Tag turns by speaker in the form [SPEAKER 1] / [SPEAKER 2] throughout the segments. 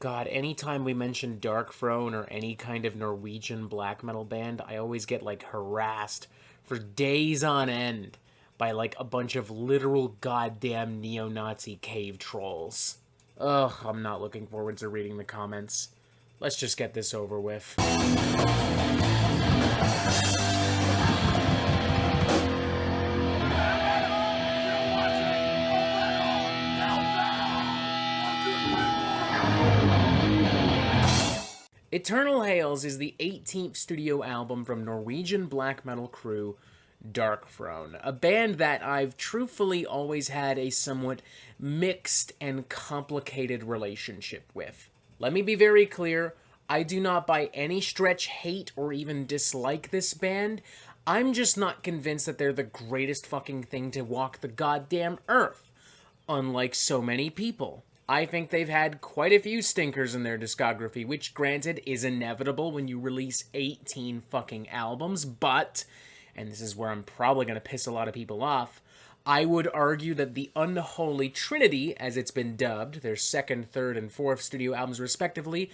[SPEAKER 1] God, anytime we mention Darkthrone or any kind of Norwegian black metal band, I always get, like, harassed for days on end by, like, a bunch of literal goddamn neo-Nazi cave trolls. Ugh, I'm not looking forward to reading the comments. Let's just get this over with. Eternal Hails is the 18th studio album from Norwegian black metal crew Darkthrone, a band that I've truthfully always had a somewhat mixed and complicated relationship with. Let me be very clear, I do not by any stretch hate or even dislike this band. I'm just not convinced that they're the greatest fucking thing to walk the goddamn earth, unlike so many people. I think they've had quite a few stinkers in their discography, which granted is inevitable when you release 18 fucking albums, but, and this is where I'm probably going to piss a lot of people off, I would argue that the Unholy Trinity, as it's been dubbed, their second, third, and fourth studio albums respectively,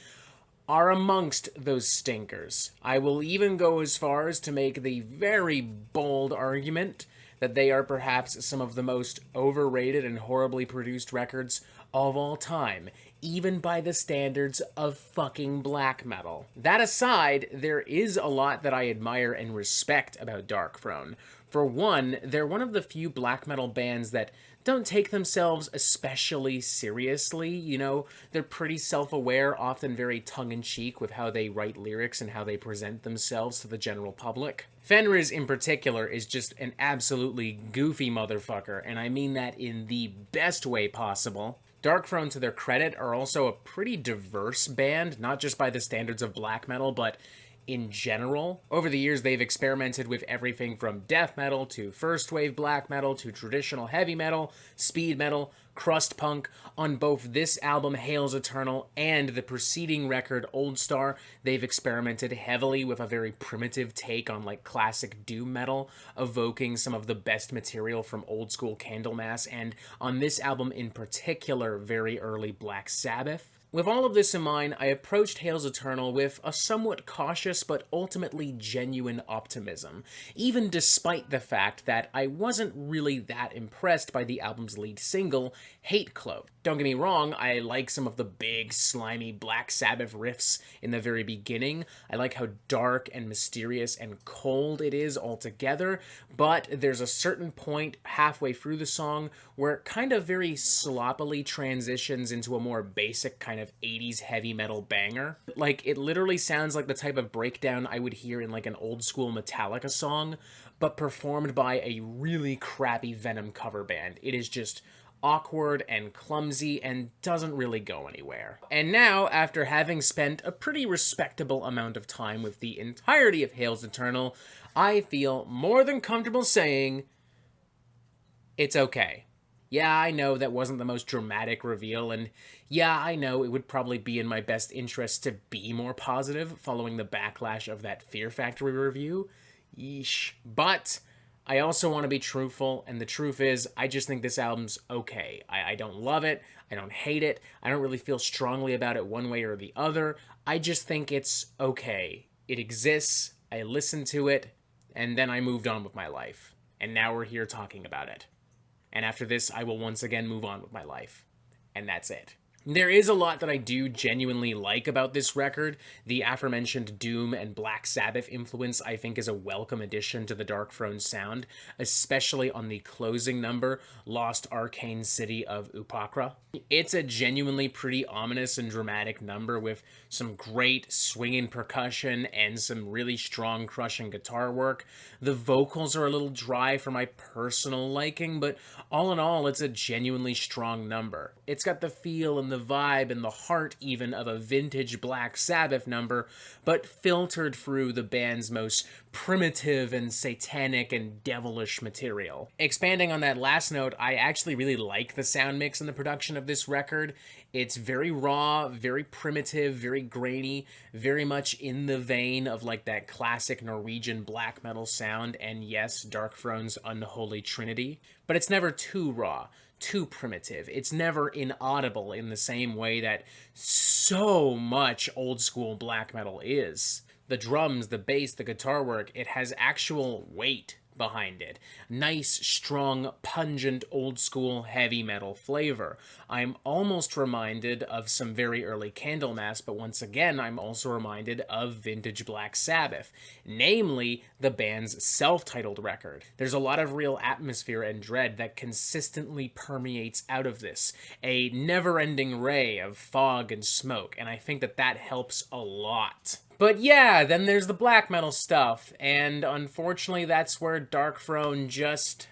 [SPEAKER 1] are amongst those stinkers. I will even go as far as to make the very bold argument that they are perhaps some of the most overrated and horribly produced records of all time, even by the standards of fucking black metal. That aside, there is a lot that I admire and respect about Darkthrone. For one, they're one of the few black metal bands that don't take themselves especially seriously. You know, they're pretty self-aware, often very tongue-in-cheek with how they write lyrics and how they present themselves to the general public. Fenriz, in particular, is just an absolutely goofy motherfucker, and I mean that in the best way possible. Darkthrone, to their credit, are also a pretty diverse band, not just by the standards of black metal, but in general. Over the years, they've experimented with everything from death metal to first wave black metal to traditional heavy metal, speed metal, crust punk. On both this album, Hails Eternal, and the preceding record, Old Star, they've experimented heavily with a very primitive take on like classic doom metal, evoking some of the best material from old school Candlemass, and on this album in particular, very early Black Sabbath. With all of this in mind, I approached Hails Eternal with a somewhat cautious but ultimately genuine optimism, even despite the fact that I wasn't really that impressed by the album's lead single, Hate Cloak. Don't get me wrong, I like some of the big, slimy Black Sabbath riffs in the very beginning. I like how dark and mysterious and cold it is altogether, but there's a certain point halfway through the song where it kind of very sloppily transitions into a more basic kind of 80s heavy metal banger. Like, it literally sounds like the type of breakdown I would hear in like an old school Metallica song, but performed by a really crappy Venom cover band. It is just awkward and clumsy and doesn't really go anywhere. And now, after having spent a pretty respectable amount of time with the entirety of Hails Eternal, I feel more than comfortable saying it's okay. Yeah, I know that wasn't the most dramatic reveal, and yeah, I know it would probably be in my best interest to be more positive following the backlash of that Fear Factory review. Yeesh. But I also want to be truthful, and the truth is, I just think this album's okay. I don't love it, I don't hate it, I don't really feel strongly about it one way or the other. I just think it's okay. It exists, I listened to it, and then I moved on with my life. And now we're here talking about it. And after this, I will once again move on with my life. And that's it. There is a lot that I do genuinely like about this record. The aforementioned Doom and Black Sabbath influence, I think, is a welcome addition to the Darkthrone sound, especially on the closing number, Lost Arcane City of Upakra. It's a genuinely pretty ominous and dramatic number with some great swinging percussion and some really strong crushing guitar work. The vocals are a little dry for my personal liking, but all in all, it's a genuinely strong number. It's got the feel and the vibe and the heart even of a vintage Black Sabbath number, but filtered through the band's most primitive and satanic and devilish material. Expanding on that last note, I actually really like the sound mix and the production of this record. It's very raw, very primitive, very grainy, very much in the vein of like that classic Norwegian black metal sound, and yes, Darkthrone's Unholy Trinity, but it's never too raw, too primitive. It's never inaudible in the same way that so so much old school black metal is. The drums, the bass, the guitar work, it has actual weight behind it. Nice, strong, pungent, old school heavy metal flavor. I'm almost reminded of some very early Candlemass, but once again, I'm also reminded of vintage Black Sabbath, namely the band's self-titled record. There's a lot of real atmosphere and dread that consistently permeates out of this, a never-ending ray of fog and smoke, and I think that that helps a lot. But yeah, then there's the black metal stuff, and unfortunately that's where Darkthrone just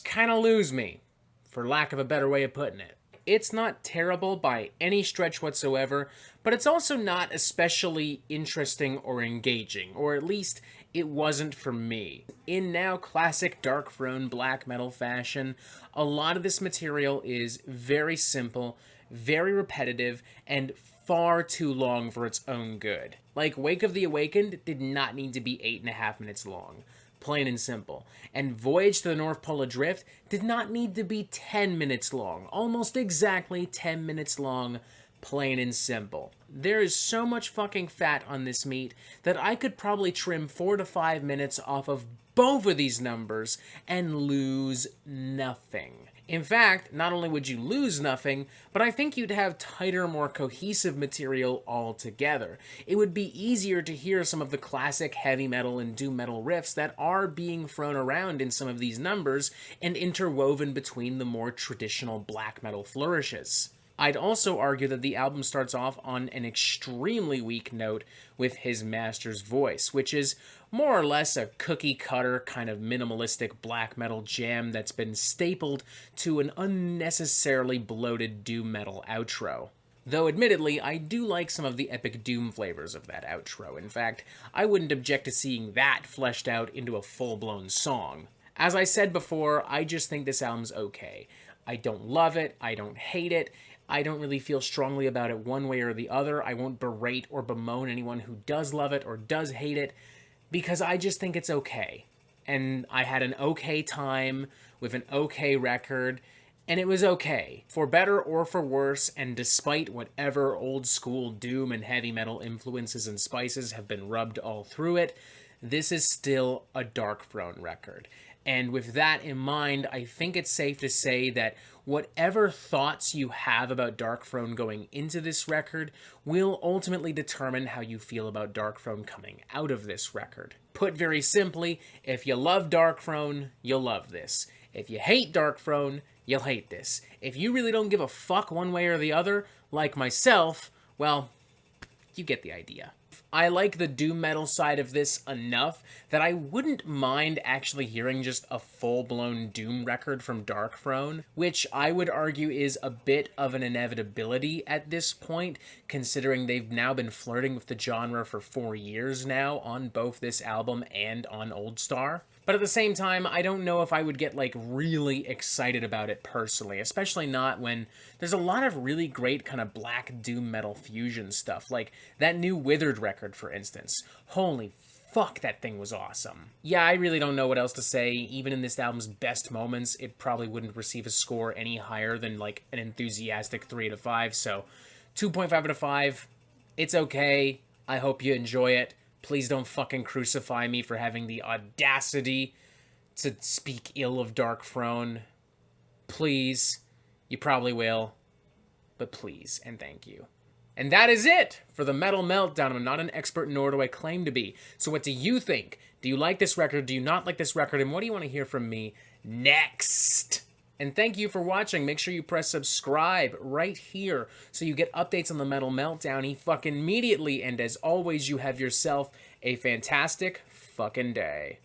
[SPEAKER 1] kind of lose me, for lack of a better way of putting it. It's not terrible by any stretch whatsoever, but it's also not especially interesting or engaging, or at least it wasn't for me. In now classic Darkthrone black metal fashion, a lot of this material is very simple, very repetitive, and far too long for its own good. Like, Wake of the Awakened did not need to be 8.5 minutes long. Plain and simple. And Voyage to the North Pole Adrift did not need to be 10 minutes long. Almost exactly 10 minutes long. Plain and simple. There is so much fucking fat on this meat that I could probably trim 4 to 5 minutes off of both of these numbers and lose nothing. In fact, not only would you lose nothing, but I think you'd have tighter, more cohesive material altogether. It would be easier to hear some of the classic heavy metal and doom metal riffs that are being thrown around in some of these numbers and interwoven between the more traditional black metal flourishes. I'd also argue that the album starts off on an extremely weak note with his master's voice, which is more or less a cookie-cutter kind of minimalistic black metal jam that's been stapled to an unnecessarily bloated doom metal outro. Though admittedly, I do like some of the epic doom flavors of that outro. In fact, I wouldn't object to seeing that fleshed out into a full-blown song. As I said before, I just think this album's okay. I don't love it, I don't hate it, I don't really feel strongly about it one way or the other. I won't berate or bemoan anyone who does love it or does hate it, because I just think it's okay. And I had an okay time with an okay record, and it was okay. For better or for worse, and despite whatever old school doom and heavy metal influences and spices have been rubbed all through it, this is still a Darkthrone record. And with that in mind, I think it's safe to say that whatever thoughts you have about Darkthrone going into this record will ultimately determine how you feel about Darkthrone coming out of this record. Put very simply, if you love Darkthrone, you'll love this. If you hate Darkthrone, you'll hate this. If you really don't give a fuck one way or the other, like myself, well, you get the idea. I like the doom metal side of this enough that I wouldn't mind actually hearing just a full-blown doom record from Darkthrone, which I would argue is a bit of an inevitability at this point, considering they've now been flirting with the genre for 4 years now on both this album and on Old Star. But at the same time, I don't know if I would get, like, really excited about it personally, especially not when there's a lot of really great kind of black doom metal fusion stuff, like that new Withered record, for instance. Holy fuck, that thing was awesome. Yeah, I really don't know what else to say. Even in this album's best moments, it probably wouldn't receive a score any higher than, like, an enthusiastic 3 out of 5, so 2.5 out of 5, it's okay. I hope you enjoy it. Please don't fucking crucify me for having the audacity to speak ill of Darkthrone. Please. You probably will. But please, and thank you. And that is it for the Metal Meltdown. I'm not an expert, nor do I claim to be. So what do you think? Do you like this record? Do you not like this record? And what do you want to hear from me next? And thank you for watching. Make sure you press subscribe right here so you get updates on the Metal Meltdown fucking immediately. And as always, you have yourself a fantastic fucking day.